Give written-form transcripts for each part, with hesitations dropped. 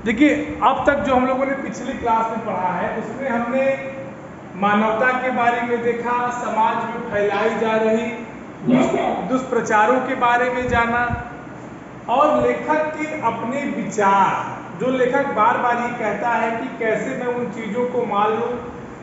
देखिए, अब तक जो हम लोगों ने पिछली क्लास में पढ़ा है उसमें हमने मानवता के बारे में देखा, समाज में फैलाई जा रही दुष्प्रचारों के बारे में जाना, और लेखक के अपने विचार, जो लेखक बार बार ये कहता है कि कैसे मैं उन चीज़ों को मान लूँ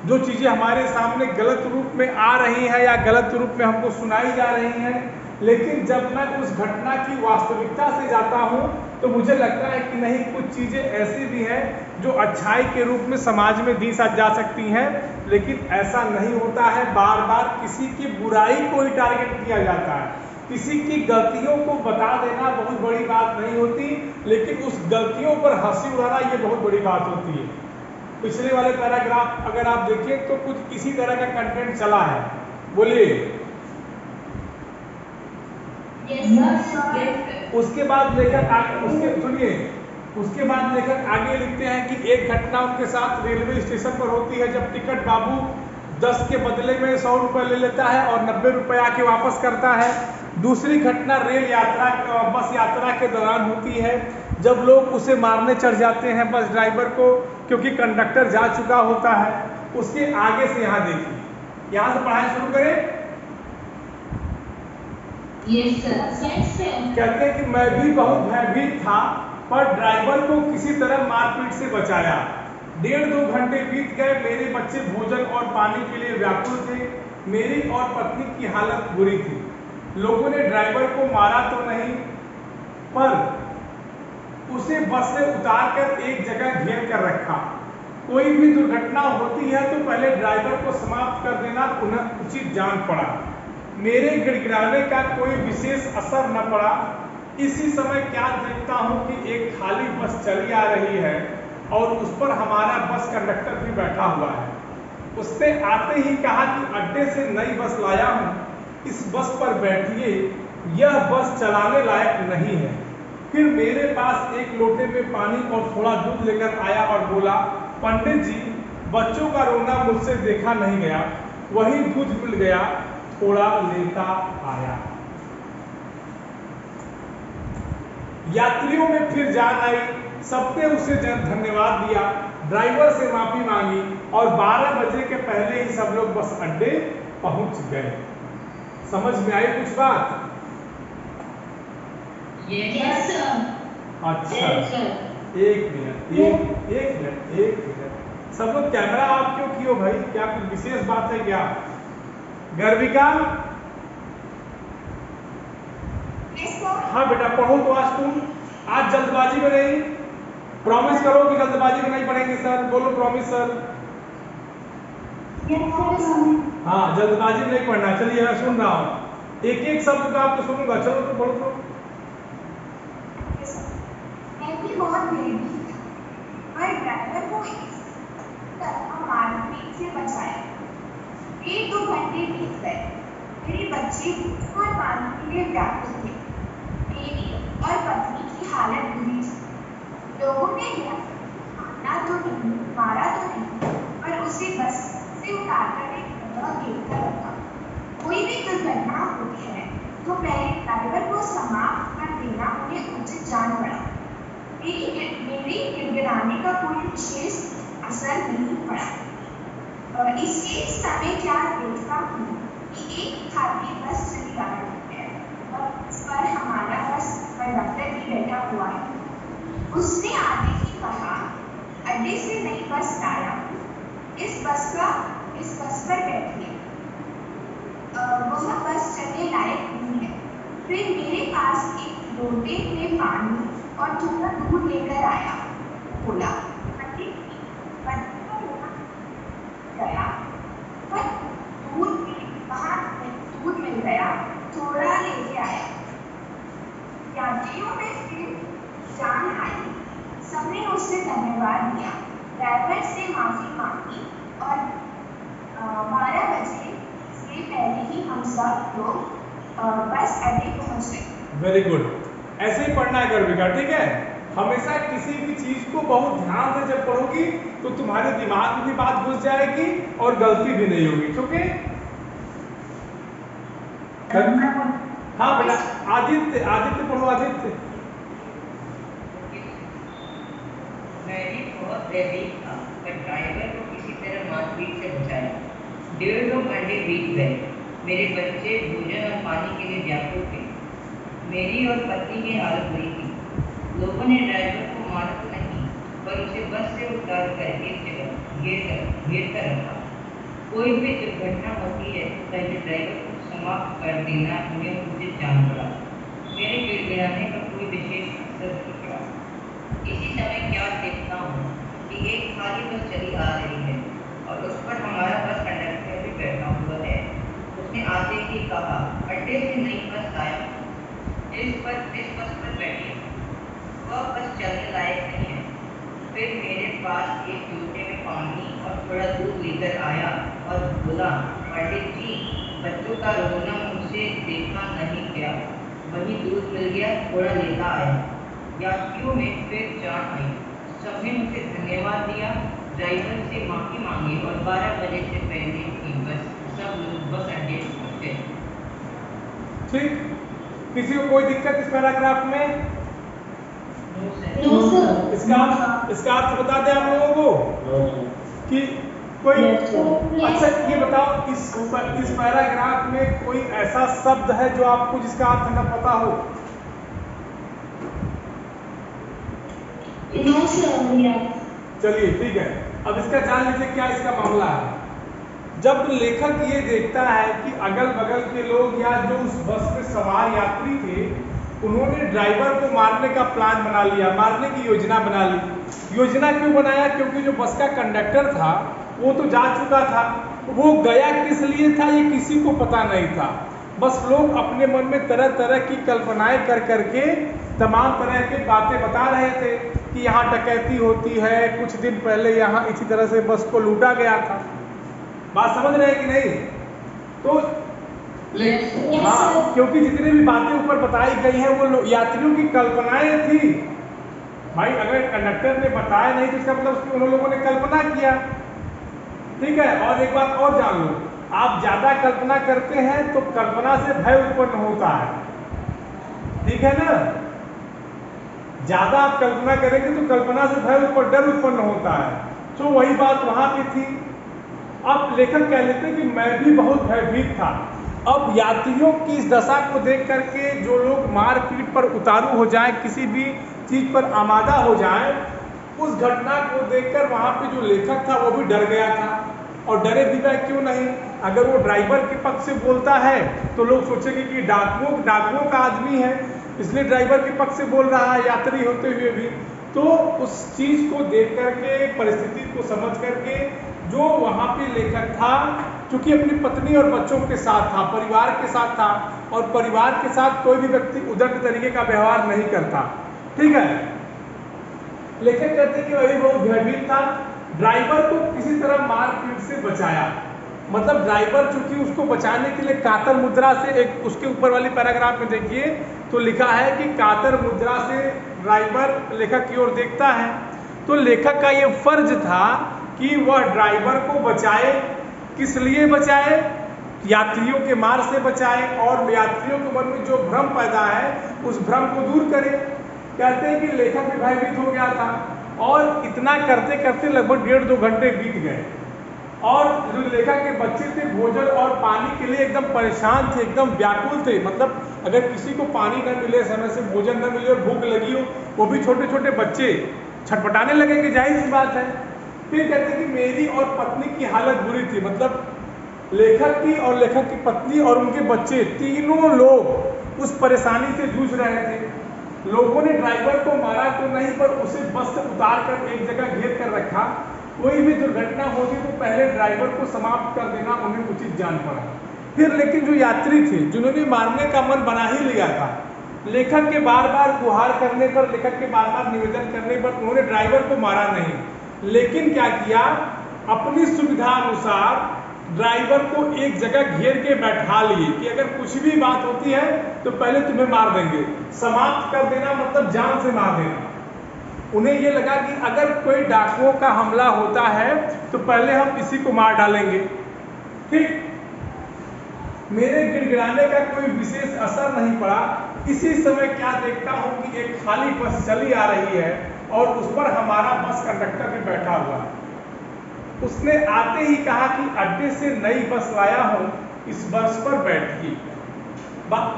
जो चीज़ें हमारे सामने गलत रूप में आ रही हैं या गलत रूप में हमको सुनाई जा रही हैं, लेकिन जब मैं उस घटना की वास्तविकता से जाता हूँ तो मुझे लगता है कि नहीं, कुछ चीज़ें ऐसी भी हैं जो अच्छाई के रूप में समाज में दी जा सकती हैं, लेकिन ऐसा नहीं होता है। बार बार किसी की बुराई को ही टारगेट किया जाता है, किसी की गलतियों को बता देना बहुत बड़ी बात नहीं होती, लेकिन उस गलतियों पर हंसी उड़ाना ये बहुत बड़ी बात होती है। पिछले वाले पैराग्राफ अगर आप देखें तो कुछ इसी तरह का कंटेंट चला है, बोलिए। उसके बाद लेखक उसके बाद लेखक आगे लिखते हैं कि एक घटना उनके साथ रेलवे स्टेशन पर होती है जब टिकट बाबू 10 के बदले में 100 रुपये ले लेता है और 90 रुपये आके वापस करता है। दूसरी घटना बस यात्रा के दौरान होती है जब लोग उसे मारने चढ़ जाते हैं बस ड्राइवर को, क्योंकि कंडक्टर जा चुका होता है। उसके आगे से यहाँ देखिए, यहाँ से पढ़ाई शुरू करें। कहते हैं कि मैं भी बहुत भयभीत था पर ड्राइवर को किसी तरह मारपीट से बचाया। 1.5-2 घंटे बीत गए, मेरे बच्चे भोजन और पानी के लिए व्याकुल थे, मेरी और पत्नी की हालत बुरी थी। लोगों ने ड्राइवर को मारा तो नहीं, पर उसे बस से उतार कर एक जगह घेर कर रखा। कोई भी दुर्घटना होती है तो पहले ड्राइवर को समाप्त कर देना उचित जान पड़ा। मेरे गिड़गिड़ाने का कोई विशेष असर न पड़ा। इसी समय क्या देखता हूँ कि एक खाली बस चली आ रही है और उस पर हमारा बस कंडक्टर भी बैठा हुआ है। उसने आते ही कहा कि अड्डे से नई बस लाया हूँ, इस बस पर बैठिए, यह बस चलाने लायक नहीं है। फिर मेरे पास एक लोटे में पानी और थोड़ा दूध लेकर आया और बोला, पंडित जी, बच्चों का रोना मुझसे देखा नहीं गया, वही दूध मिल गया, थोड़ा लेता आया। यात्रियों में फिर जान आई, सबने उसे धन्यवाद दिया, ड्राइवर से माफी मांगी और 12 बजे के पहले ही सब लोग बस अड्डे पहुंच गए। समझ में आई कुछ बात? Yes, sir. अच्छा, Yes, sir. एक मिनट। सब लोग कैमरा ऑफ क्यों किए हो भाई? क्या कुछ विशेष बात है क्या? गर्विका, हाँ बेटा पढ़ो तो आज जल्दबाजी में नहीं, प्रॉमिस करो कि जल्दबाजी में नहीं पढ़ेंगे सर। बोलो प्रॉमिस सर। हाँ, जल्दबाजी में नहीं पढ़ना। चलिए मैं सुन रहा हूँ, एक एक शब्द का आपको सुनूंगा। चलो तो पढ़ो तो। बहुत बेबी और ड्राइवर को इस तरह मारपीट से बचाया। 1-2 घंटे बीत गए, मेरे बच्चे और पानी के लिए व्याकुल थे, मेरी और पत्नी की हालत बुरी थी। लोगों ने मारा तो नहीं, पर उसे बस से उतारकर एक जगह घेर कर रखा। कोई भी दुर्घटना होती है तो पहले ड्राइवर को समाप्त कर देना उन्हें उचित जान पड़ा। मेरी गिड़गिड़ाने का कोई विशेष असर नहीं पड़ा। इसी समय क्या देखता हूँ कि एक खाली बस चली आ रही है और उस पर हमारा बस कंडक्टर भी बैठा हुआ है। उसने आते ही कहा, अड्डे से नई बस लाया हूँ, इस बस पर बैठिए, वह बस चलने लायक नहीं है। फिर मेरे पास एक लोटे में पानी और थोड़ा दूध लेकर आया, बोला, गया, पर दूध मिल गया, थोड़ा लेके आया। यात्रियों में फिर जान आई, सबने उससे धन्यवाद दिया, ड्राइवर से माफी मांगी और 12 बजे से पहले ही हम सब लोग बस अड्डे पहुंच गए। वेरी गुड, ऐसे ही पढ़ना है गर्विका, ठीक है? हमेशा किसी भी चीज को बहुत ध्यान से जब पढ़ोगी तो तुम्हारे दिमाग में भी बात घुस जाएगी और गलती भी नहीं होगी, ठीक है? हाँ बेटा, आदित्य पढ़ो। आदित्य बहुत भयभीत था, पर ड्राइवर को किसी तरह मारपीट से बचाया। 1.5-2 घंटे बीत गए। मेरे बच्चे भोजन और पानी के लिए व्याकुल थे। मेरी और पत्नी की हालत बुरी थी। लोगों ने ड्राइवर को मारा तो नहीं, पर उसे बस से उतार कर एक जगह घेर कर रखा। कोई भी दुर्घटना होती है तो पहले ड्राइवर को समाप्त कर देना उन्हें उचित जान पड़ा। मेरे गिड़गिड़ाने पर कोई विशेष असर नहीं पड़ा। इसी समय क्या देखता हूँ कि एक खाली बस चली आ रही है और उस पर हमारा बस कंडक्टर भी बैठा हुआ है। उसने आते ही कहा, अड्डे से नई बस आया, इस बस पर बैठिए, वह बस चलने लायक नहीं है। फिर मेरे पास एक लोटे में पानी और थोड़ा दूध लेकर आया और बोला, पंडित जी, बच्चों का रोना मुझसे देखा नहीं गया, वही दूध मिल गया, थोड़ा लेता आया। यात्रियों में फिर जान आई। सबने मुझे धन्यवाद दिया, ड्राइवर से माफी मांगी और 12 बजे से पहले की बस सब लोग बस अड्डे पहुंचे। ठीक, किसी को कोई दिक्कत इस पैराग्राफ में? No sir. इसका अर्थ बता दें आप लोगों को कि कोई अच्छा ये बताओ, इस पैराग्राफ में कोई ऐसा शब्द है जो आपको जिसका अर्थ न पता हो? No sir. चलिए ठीक है, अब इसका जान लीजिए क्या इसका मामला है। जब लेखक ये देखता है कि अगल बगल के लोग या जो उस बस में सवार यात्री थे उन्होंने ड्राइवर को मारने का प्लान बना लिया, मारने की योजना बना ली। योजना क्यों बनाया? क्योंकि जो बस का कंडक्टर था वो तो जा चुका था, वो गया किस लिए था ये किसी को पता नहीं था। बस लोग अपने मन में तरह तरह की कल्पनाएं कर करके तमाम तरह की बातें बता रहे थे कि यहाँ डकैती होती है, कुछ दिन पहले यहाँ इसी तरह से बस को लूटा गया था। बात समझ रहे हैं कि नहीं? तो हाँ, क्योंकि जितनी भी बातें ऊपर बताई गई हैं वो यात्रियों की कल्पनाएं थी। भाई अगर कंडक्टर ने बताया नहीं तो इसका मतलब उन लोगों ने कल्पना किया। ठीक है, और एक बात और जान लो, आप ज्यादा कल्पना करते हैं तो कल्पना से भय उत्पन्न होता है। ठीक है ना? ज्यादा आप कल्पना करेंगे तो कल्पना से भय उत्पन्न, डर उत्पन्न होता है। तो वही बात वहां पे थी। अब लेखक कह लेते हैं कि मैं भी बहुत भयभीत था। अब यात्रियों की इस दशा को देख करके जो लोग मारपीट पर उतारू हो जाएं, किसी भी चीज पर आमादा हो जाएं, उस घटना को देखकर वहां पे जो लेखक था वो भी डर गया था। और डरे बिना क्यों नहीं, अगर वो ड्राइवर के पक्ष से बोलता है तो लोग सोचेंगे कि डाकुओं का आदमी है, इसलिए ड्राइवर के पक्ष से बोल रहा है यात्री होते हुए भी। तो उस चीज को देख करके, परिस्थिति को समझ करके जो वहां पे लेखक था, क्योंकि अपनी पत्नी और बच्चों के साथ था, परिवार के साथ था, और परिवार के साथ कोई भी व्यक्ति उदंड तरीके का व्यवहार नहीं करता। ठीक है, लेखक कहते कि वही बहुत भयभीत था, ड्राइवर को किसी तरह मारपीट से बचाया। मतलब ड्राइवर चूंकि उसको बचाने के लिए कातर मुद्रा से, एक उसके ऊपर वाली पैराग्राफ में देखिए तो लिखा है कि कातर मुद्रा से ड्राइवर लेखक की ओर देखता है। तो लेखक का ये फर्ज था कि वह ड्राइवर को बचाए। किस लिए बचाए? यात्रियों के मार से बचाए और यात्रियों के मन में जो भ्रम पैदा है उस भ्रम को दूर करे। कहते हैं कि लेखक भी भयभीत हो गया था और इतना करते करते लगभग 1.5-2 घंटे बीत गए और जो लेखक के बच्चे थे भोजन और पानी के लिए एकदम परेशान थे, एकदम व्याकुल थे। मतलब अगर किसी को पानी न मिले, समय से भोजन न मिले और भूख लगी हो, वो भी छोटे छोटे बच्चे छटपटाने लगेंगे, जाहिर सी बात है। फिर कहते हैं कि मेरी और पत्नी की हालत बुरी थी। मतलब लेखक की और लेखक की पत्नी और उनके बच्चे, तीनों लोग उस परेशानी से जूझ रहे थे। लोगों ने ड्राइवर को मारा तो नहीं, पर उसे बस से उतार कर एक जगह घेर कर रखा। कोई भी दुर्घटना होती तो पहले ड्राइवर को समाप्त कर देना उन्हें उचित जान पड़ा। फिर लेकिन जो यात्री थे जिन्होंने मारने का मन बना ही लिया था, लेखक के बार बार गुहार करने पर, लेखक के बार बार निवेदन करने पर उन्होंने ड्राइवर को मारा नहीं, लेकिन क्या किया, अपनी सुविधा अनुसार ड्राइवर को एक जगह घेर के बैठा लिए कि अगर कुछ भी बात होती है तो पहले तुम्हें मार देंगे। समाप्त कर देना मतलब जान से मार देना। उन्हें ये लगा कि अगर कोई डाकुओं का हमला होता है तो पहले हम इसी को मार डालेंगे। ठीक, मेरे गिड़गिड़ाने का कोई विशेष असर नहीं पड़ा। इसी समय क्या देखता हूं कि एक खाली बस चली आ रही है और उस पर हमारा बस कंडक्टर भी बैठा हुआ है। उसने आते ही कहा कि अड्डे से नई बस लाया हूँ, इस बस पर बैठिए।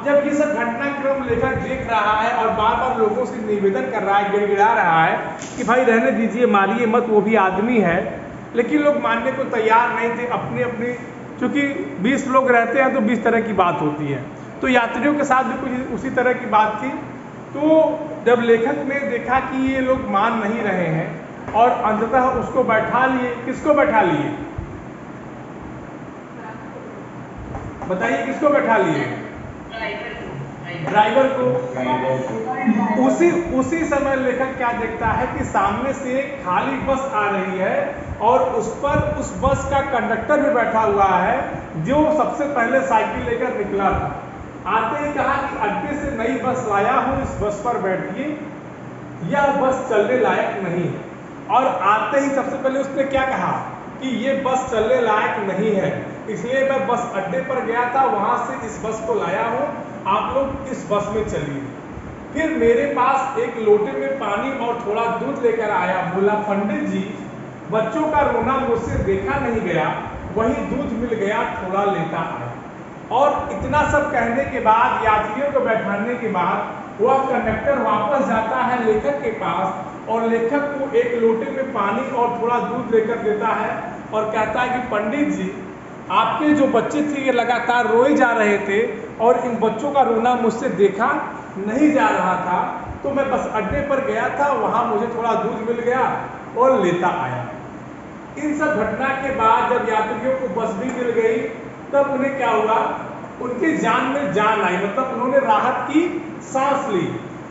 जब ये सब घटनाक्रम लेखक देख रहा है और बार बार लोगों से निवेदन कर रहा है, गिड़गिड़ा रहा है कि भाई रहने दीजिए, मारिए मत, वो भी आदमी है, लेकिन लोग मानने को तैयार नहीं थे। अपनी अपनी, चूंकि 20 लोग रहते हैं तो 20 तरह की बात होती है, तो यात्रियों के साथ भी कुछ उसी तरह की बात थी। तो जब लेखक ने देखा कि ये लोग मान नहीं रहे हैं और अंततः उसको बैठा लिए। किसको बैठा लिए बताइए, किसको बैठा लिए? ड्राइवर को। उसी समय लेखक क्या देखता है कि सामने से एक खाली बस आ रही है और उस पर उस बस का कंडक्टर भी बैठा हुआ है, जो सबसे पहले साइकिल लेकर निकला था। आते ही कहा कि अड्डे से नई बस लाया हूँ, इस बस पर बैठिए, यह बस चलने लायक नहीं है। और आते ही सबसे पहले उसने क्या कहा कि ये बस चलने लायक नहीं है, इसलिए मैं बस अड्डे पर गया था, वहां से इस बस को लाया हूँ, आप लोग इस बस में चलिए। फिर मेरे पास एक लोटे में पानी और थोड़ा दूध लेकर आया। बोला, पंडित जी, बच्चों का रोना मुझसे देखा नहीं गया, वही दूध मिल गया, थोड़ा लेता आया। और इतना सब कहने के बाद, यात्रियों को बैठाने के बाद, वह कंडक्टर वापस जाता है लेखक के पास और लेखक को एक लोटे में पानी और थोड़ा दूध लेकर देता है और कहता है कि पंडित जी, आपके जो बच्चे थे ये लगातार रोए जा रहे थे और इन बच्चों का रोना मुझसे देखा नहीं जा रहा था, तो मैं बस अड्डे पर गया था, वहां मुझे थोड़ा दूध मिल गया और लेता आया। इन सब घटना के बाद जब यात्रियों को बस भी मिल गई, तब उन्हें क्या हुआ, उनकी जान में जान आई, मतलब उन्होंने राहत की सांस ली।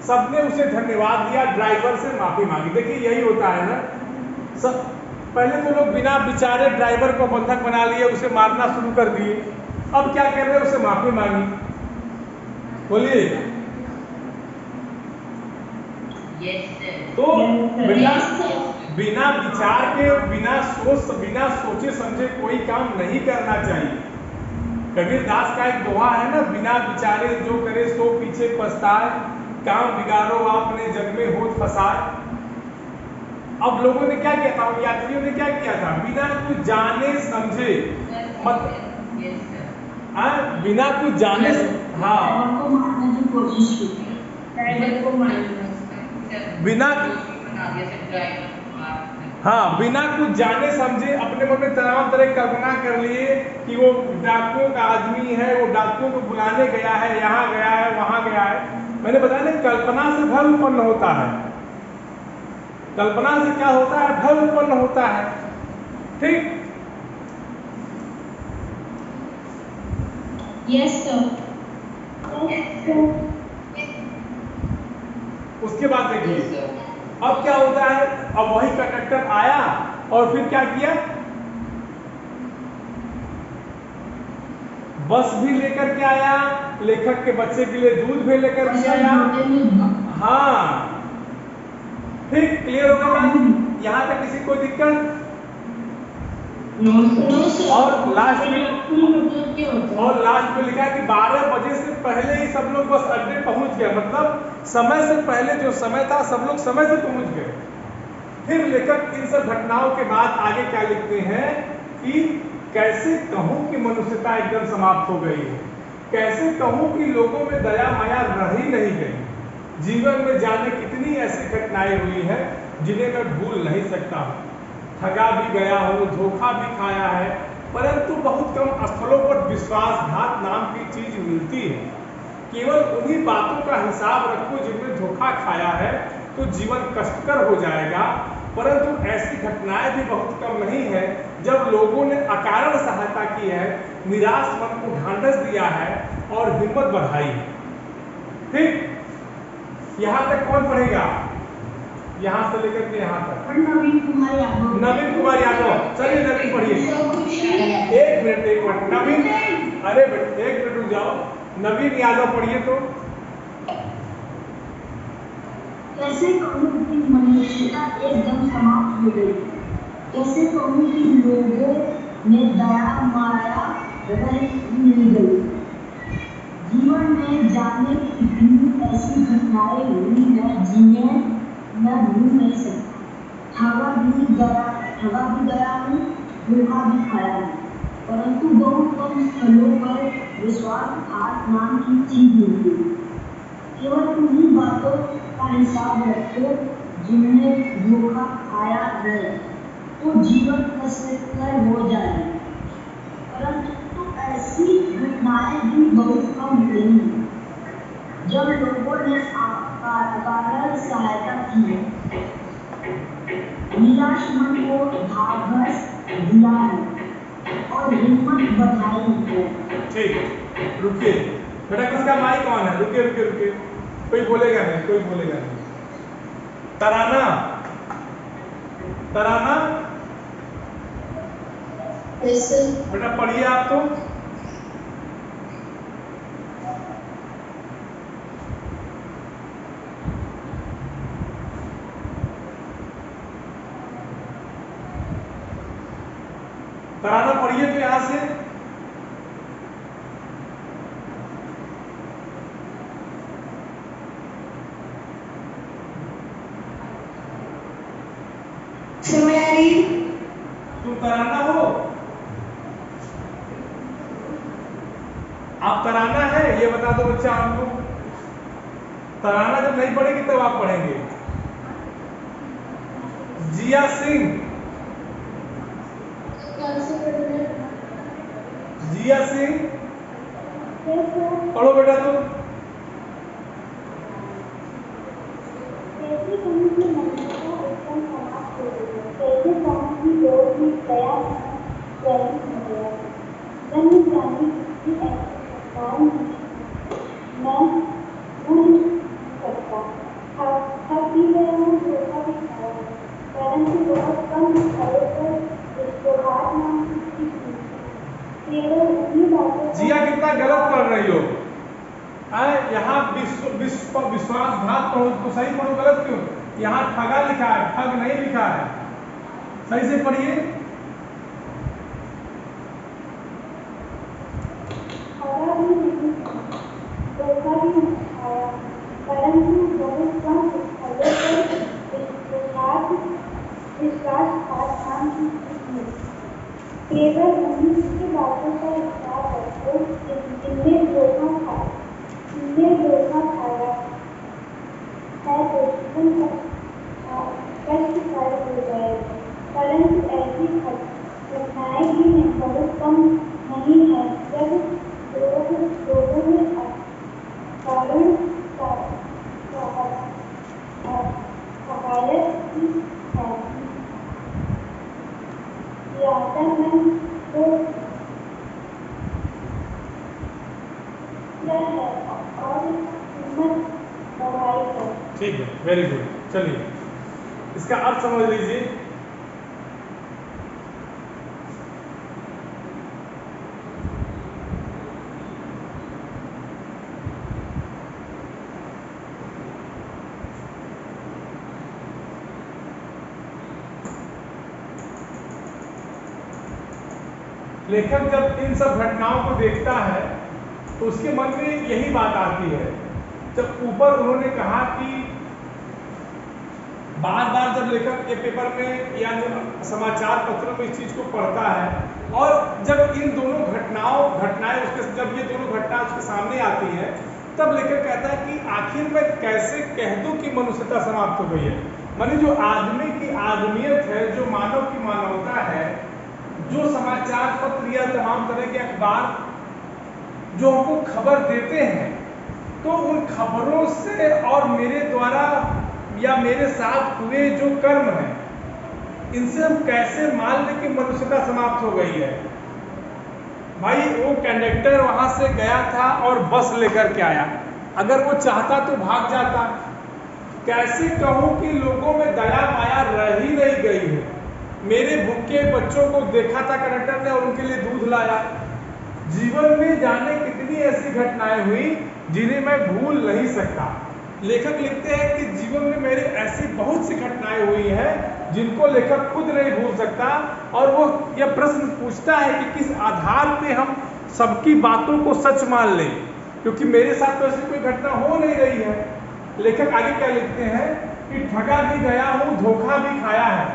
सबने उसे धन्यवाद दिया, ड्राइवर से माफी मांगी। देखिए यही होता है ना, सब पहले तो लोग बिना विचारे ड्राइवर को बंधक बना लिए, उसे मारना शुरू कर दिए। अब क्या कर रहे हैं, उसे माफी मांगी। बोलिए। तो बिना विचार के, बिना सोचे समझे कोई काम नहीं करना चाहिए। कबीर दास का एक दोहा है ना, बिना विचारे जो करे सो पीछे पछताए, काम बिगाड़ो आपने जग में होत फसाए। अब लोगों ने क्या किया था, यात्रियों ने क्या किया था, बिना कुछ जाने समझे, बिना कुछ जाने, बिना कुछ जाने समझे अपने मन में तमाम तरह कल्पना कर लिए कि वो डाकुओं का आदमी है, वो डाकुओं को बुलाने गया है, यहाँ गया है, वहां गया है। मैंने बताया ना, कल्पना से भय उत्पन्न होता है। कल्पना से क्या होता है, भय उत्पन्न होता है। ठीक, यस सर। उसके बाद देखिए अब क्या होता है। अब वही कंडक्टर आया और फिर क्या किया, बस भी लेकर के आया, लेखक के बच्चे के लिए दूध भी लेकर के आया। हाँ, ठीक, क्लियर हो गया यहाँ तक, किसी कोई दिक्कत? और लास्ट में लिखा है कि 12 बजे से पहले ही सब लोग बस अड्डे पहुंच गए, मतलब समय से पहले जो समय था सब लोग समय से पहुंच गए। फिर लेखक इन सब घटनाओं के बाद आगे क्या लिखते हैं कि कैसे कहूं कि मनुष्यता एकदम समाप्त हो गई है, कैसे कहूं कि लोगों में दया माया रह ही नहीं गई। जीवन में जाने कितनी ऐसी घटनाएं हुई हैं जिन्हें मैं भूल नहीं सकता हूँ। ठगा भी गया हूँ, धोखा भी खाया है, परंतु बहुत कम स्थलों पर विश्वासघात नाम की चीज मिलती है। केवल उन्हीं बातों का हिसाब रखो जिनमें धोखा खाया है, तो जीवन कष्टकर हो जाएगा। परंतु ऐसी घटनाएं भी बहुत कम नहीं है जब लोगों ने अकारण सहायता की है, निराश मन को ढांढस दिया है और हिम्मत बढ़ाई है। ठीक, यहाँ तक कौन पढ़ेगा, यहाँ से लेकर के यहाँ तक? नवीन कुमार यादव। चलिए नवीन पढ़िए। एक मिनट नवीन, अरे बेटे एक मिनट रुक जाओ, नवीन यादव पढ़िए। तो कैसे कहूं कि मनुष्यता एकदम समाप्त हो गई, कैसे कहूं कि लोगों में दया माया रह नहीं गई। जीवन में जाने कितनी ऐसी घटनाएं हुई हैं जिन्हें मैं भूल नहीं सकता। ठगा भी गया हूँ, धोखा भी खाया हूँ, परंतु बहुत कम स्थलों पर विश्वासघात नाम की चीज मिलती है। केवल उन्हीं बातों का हिसाब रखो जिनमें धोखा खाया है, तो जीवन कष्टकर हो जाए। परंतु ऐसी घटनाएं भी बहुत कम रही जब लोगों ने अकारण सहायता की, निराश मन को ढाढ़स दिया है और हिम्मत बढ़ाई है। ठीक, रुकिए बेटा, किसका माइक ऑन है? रुकिए रुकिए रुकिए, कोई बोलेगा नहीं, कोई बोलेगा नहीं। तराना, तराना बेटा पढ़िए आप तो। तराना पढ़िए तो यहां से। तुम तराना हो? आप तराना है ये बता दो बच्चा हमको। तराना जब नहीं पढ़ेगी तब आप पढ़ेंगे। जिया सिंह, जिया सिंह पढ़ो बेटा तुम। जिया कितना गलत पढ़ रही हो। यहाँ विश्वासघात पढ़ो तो सही पढ़ो, गलत क्यों? यहाँ ठगा लिखा है, ठग नहीं लिखा है। सही से पढ़िए। केवल उन्हीं की बातों का हिसाब रखो जिनमें धोखा खाया है, तो जीवन कष्टकारी हो जाएगा। परंतु ऐसी घटनाएं भी बहुत कम नहीं है जब लोगों में कारण सहायक की है। ठीक है, वेरी गुड। चलिए इसका अर्थ समझ लीजिए। लेखक जब इन सब घटनाओं को देखता है तो उसके मन में यही बात आती है। जब ऊपर उन्होंने कहा कि बार बार जब लेखक ये पेपर में या समाचार पत्रों में इस चीज को पढ़ता है और जब इन दोनों घटनाएं उसके जब ये दोनों घटनाएं उसके सामने आती है, तब लेखक कहता है कि आखिर मैं कैसे कह दूं कि मनुष्यता समाप्त हो गई है। माने जो आदमी की आदमियत है, जो मानव की मानवता है, जो समाचार पत्र या तमाम तरह के अखबार जो हमको खबर देते हैं, तो उन खबरों से और मेरे द्वारा या मेरे साथ हुए जो कर्म हैं, इनसे हम कैसे मान लें कि मनुष्यता समाप्त हो गई है। भाई वो कंडक्टर वहां से गया था और बस लेकर के आया, अगर वो चाहता तो भाग जाता। कैसे कहूं कि लोगों में दया माया रह ही नहीं गई है। मेरे भूखे बच्चों को देखा था कंडक्टर ने और उनके लिए दूध लाया। जीवन में जाने कितनी ऐसी घटनाएं हुई जिन्हें मैं भूल नहीं सकता। लेखक लिखते हैं कि जीवन में मेरे ऐसी बहुत सी घटनाएं हुई हैं जिनको लेखक खुद नहीं भूल सकता, और वो यह प्रश्न पूछता है कि किस आधार पे हम सबकी बातों को सच मान लें, क्योंकि मेरे साथ तो ऐसी कोई घटना हो नहीं रही है। लेखक आगे क्या लिखते हैं कि ठगा भी गया हूँ, धोखा भी खाया है,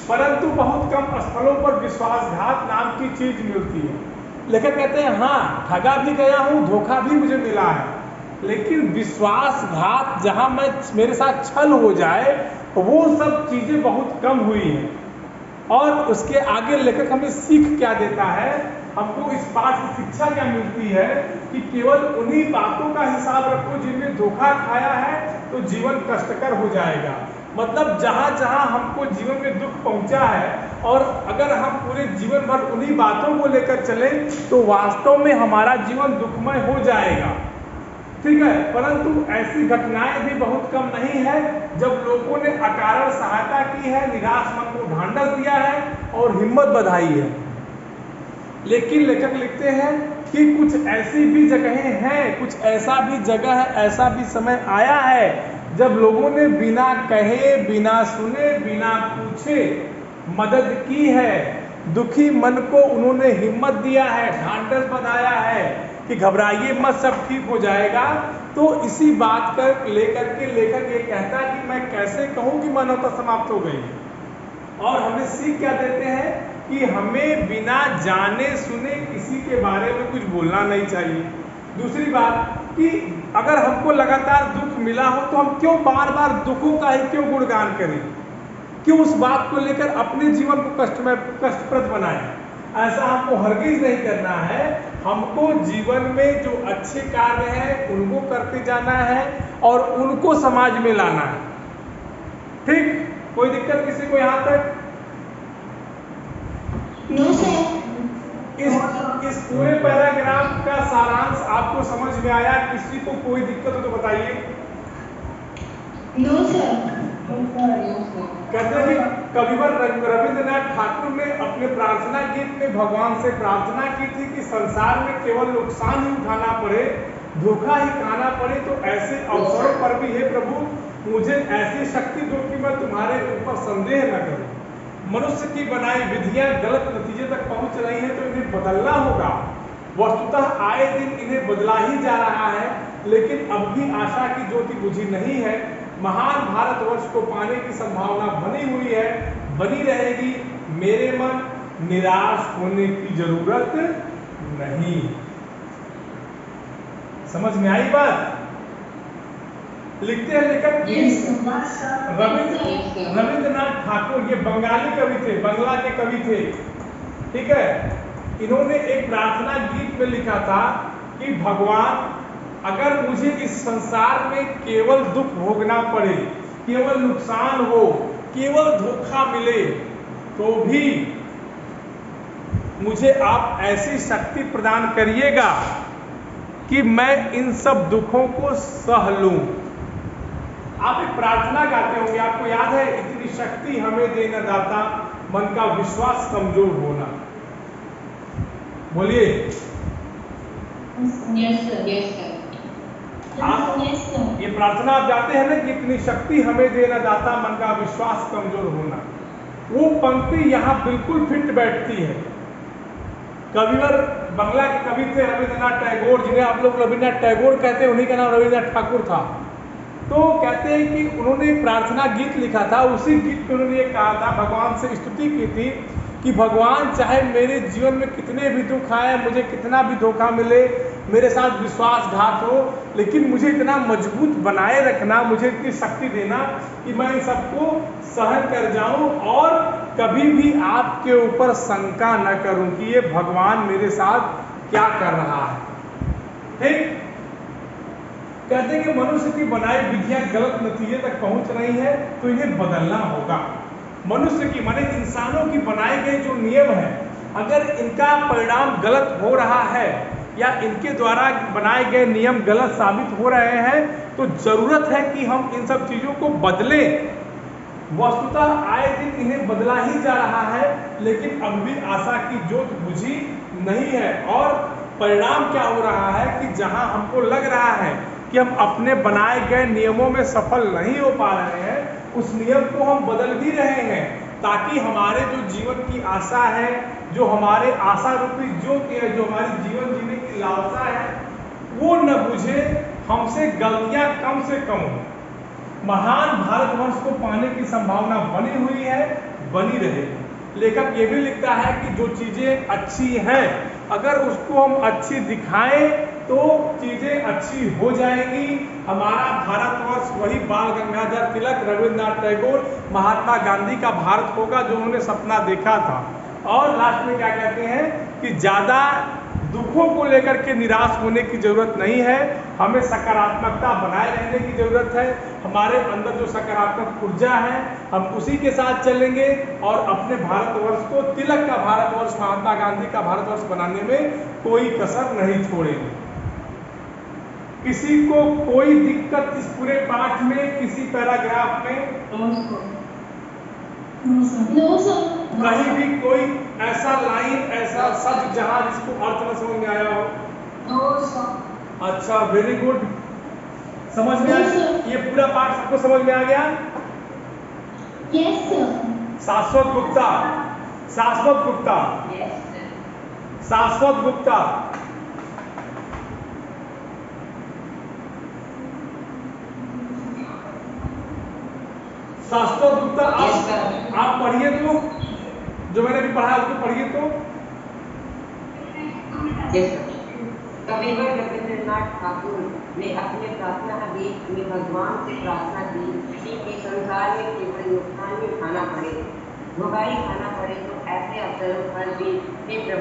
परंतु बहुत कम स्थलों पर विश्वासघात नाम की चीज मिलती है। लेखक कहते हैं हाँ, ठगा भी गया हूँ, धोखा भी मुझे मिला है, लेकिन विश्वासघात जहाँ मेरे साथ छल हो जाए वो सब चीजें बहुत कम हुई हैं। और उसके आगे लेखक हमें सीख क्या देता है, हमको इस पाठ से शिक्षा क्या मिलती है कि केवल उन्हीं बातों का हिसाब रखो जिनमें धोखा खाया है तो जीवन कष्टकर हो जाएगा। मतलब जहाँ जहाँ हमको जीवन में दुख पहुंचा है और अगर हम पूरे जीवन भर उन्हीं बातों को लेकर चले तो वास्तव में हमारा जीवन दुखमय हो जाएगा, ठीक है। परंतु ऐसी घटनाएं भी बहुत कम नहीं है जब लोगों ने अकारण सहायता की है, निराश मन को ढांढस दिया है और हिम्मत बधाई है। लेकिन लेखक लिखते हैं कि कुछ ऐसी भी जगहें हैं, कुछ ऐसा भी जगह है, ऐसा भी समय आया है जब लोगों ने बिना कहे, बिना सुने, बिना पूछे मदद की है। दुखी मन को उन्होंने हिम्मत दिया है, ढांढस बंधाया है कि घबराइए मत, सब ठीक हो जाएगा। तो इसी बात कर लेकर के लेखक ये कहता है कि मैं कैसे कहूँ कि मानवता समाप्त हो गई। और हमें सीख क्या देते हैं कि हमें बिना जाने सुने किसी के बारे में कुछ बोलना नहीं चाहिए। दूसरी बात कि अगर हमको लगातार दुख मिला हो तो हम क्यों बार बार दुखों का ही क्यों गुणगान करें, क्यों उस बात को लेकर अपने जीवन को कष्टप्रद बनाएं। ऐसा हमको हरगिज नहीं करना है। हमको जीवन में जो अच्छे कार्य हैं उनको करते जाना है और उनको समाज में लाना है, ठीक। कोई दिक्कत किसी को यहाँ तक? इस पूरे पैराग्राफ का सारांश आपको समझ में आया? किसी को कोई दिक्कत हो तो बताइए। कहते हैं कि कविवर रविंद्रनाथ ठाकुर ने अपने प्रार्थना गीत में भगवान से प्रार्थना की थी कि संसार में केवल नुकसान ही उठाना पड़े, धोखा ही खाना पड़े, तो ऐसे अवसरों पर भी हे प्रभु मुझे ऐसी शक्ति दो कि मैं तुम्हारे ऊपर संदेह न करूं। मनुष्य की बनाई विधियां गलत नतीजे तक पहुंच रही हैं तो इन्हें बदलना होगा। वस्तुतः आए दिन इन्हें बदला ही जा रहा है, लेकिन अब भी आशा की ज्योति बुझी नहीं है। महान भारतवर्ष को पाने की संभावना बनी हुई है, बनी रहेगी। मेरे मन, निराश होने की जरूरत नहीं। समझ में आई बात? लिखते हैं लेखक रविंद्रनाथ ठाकुर, ये बंगाली कवि थे, बंगला के कवि थे, ठीक है। इन्होंने एक प्रार्थना गीत में लिखा था कि भगवान अगर मुझे इस संसार में केवल दुख भोगना पड़े, केवल नुकसान हो, केवल धोखा मिले, तो भी मुझे आप ऐसी शक्ति प्रदान करिएगा कि मैं इन सब दुखों को सह लूं। आप एक प्रार्थना गाते होंगे, आपको याद है, इतनी शक्ति हमें देना दाता, मन का विश्वास कमजोर होना। बोलिए। ये प्रार्थना आप जाते हैं ना कि इतनी शक्ति हमें देना दाता, मन का विश्वास कमजोर होना। वो पंक्ति यहाँ बिल्कुल फिट बैठती है। कविवर बंगला के कवि थे रविंद्रनाथ टैगोर, जिन्हें आप लोग रविंद्रनाथ टैगोर कहते हैं, उन्हीं का नाम रविंद्रनाथ ठाकुर था। तो कहते हैं कि उन्होंने प्रार्थना गीत लिखा था, उसी गीत में उन्होंने ये कहा था, भगवान से स्तुति की थी कि भगवान चाहे मेरे जीवन में कितने भी दुख आए, मुझे कितना भी धोखा मिले, मेरे साथ विश्वासघात हो, लेकिन मुझे इतना मजबूत बनाए रखना, मुझे इतनी शक्ति देना कि मैं इन सबको सहन कर जाऊं और कभी भी आपके ऊपर शंका न करूं कि ये भगवान मेरे साथ क्या कर रहा है, ठीक। कहते हैं कि मनुष्य की बनाई विधियां गलत नतीजे तक पहुंच रही है तो इन्हें बदलना होगा। मनुष्य की माने इंसानों की बनाए गए जो नियम है, अगर इनका परिणाम गलत हो रहा है या इनके द्वारा बनाए गए नियम गलत साबित हो रहे हैं तो जरूरत है कि हम इन सब चीजों को बदलें। वस्तुतः आए दिन इन्हें बदला ही जा रहा है, लेकिन अब भी आशा की ज्योत बुझी नहीं है। और परिणाम क्या हो रहा है कि जहां हमको लग रहा है कि हम अपने बनाए गए नियमों में सफल नहीं हो पा रहे हैं, उस नियम को हम बदल भी रहे हैं ताकि हमारे जो जीवन की आशा है, जो हमारे आशा रूपी ज्योति है, जो हमारी जीवन जीने की लालसा है, वो न बुझे, हमसे गलतियां कम से कम हो। महान भारतवर्ष को पाने की संभावना बनी हुई है, बनी रहेगी। लेखक ये भी लिखता है कि जो चीजें अच्छी हैं अगर उसको हम अच्छी दिखाएं तो चीजें अच्छी हो जाएंगी। हमारा भारतवर्ष वही बाल गंगाधर तिलक, रविंद्रनाथ टैगोर, महात्मा गांधी का भारत होगा जो उन्होंने सपना देखा था। और लास्ट में क्या कहते हैं कि ज़्यादा दुखों को लेकर के निराश होने की ज़रूरत नहीं है, हमें सकारात्मकता बनाए रहने की ज़रूरत है। हमारे अंदर जो सकारात्मक ऊर्जा है हम उसी के साथ चलेंगे और अपने भारतवर्ष को तिलक का भारतवर्ष, महात्मा गांधी का भारतवर्ष बनाने में कोई कसर नहीं छोड़ेंगे। किसी को कोई दिक्कत इस पूरे पाठ में, किसी पैराग्राफ में नो सर। कहीं भी कोई ऐसा लाइन, ऐसा शब्द जहां जिसको अर्थ न समझ में आया हो? No sir. अच्छा, वेरी गुड, समझ में आ गया? ये पूरा पाठ सबको समझ में आ गया? Yes sir. शाश्वत गुप्ता, शाश्वत गुप्ता, Yes, sir. शाश्वत गुप्ता, शाश्वत गुप्ता, Yes, sir. आप पढ़िए तो, जो मैंने अभी पढ़ा उसको पढ़िए तो। Yes, sir. कविवर रविंद्रनाथ ठाकुर ने अपने प्रार्थना गीत में भगवान से प्रार्थना की कि संसार में केवल नुकसान ही उठाना पड़े, भुगाई खाना पड़े तो ऐसे अवसरों पर भी हे प्रभु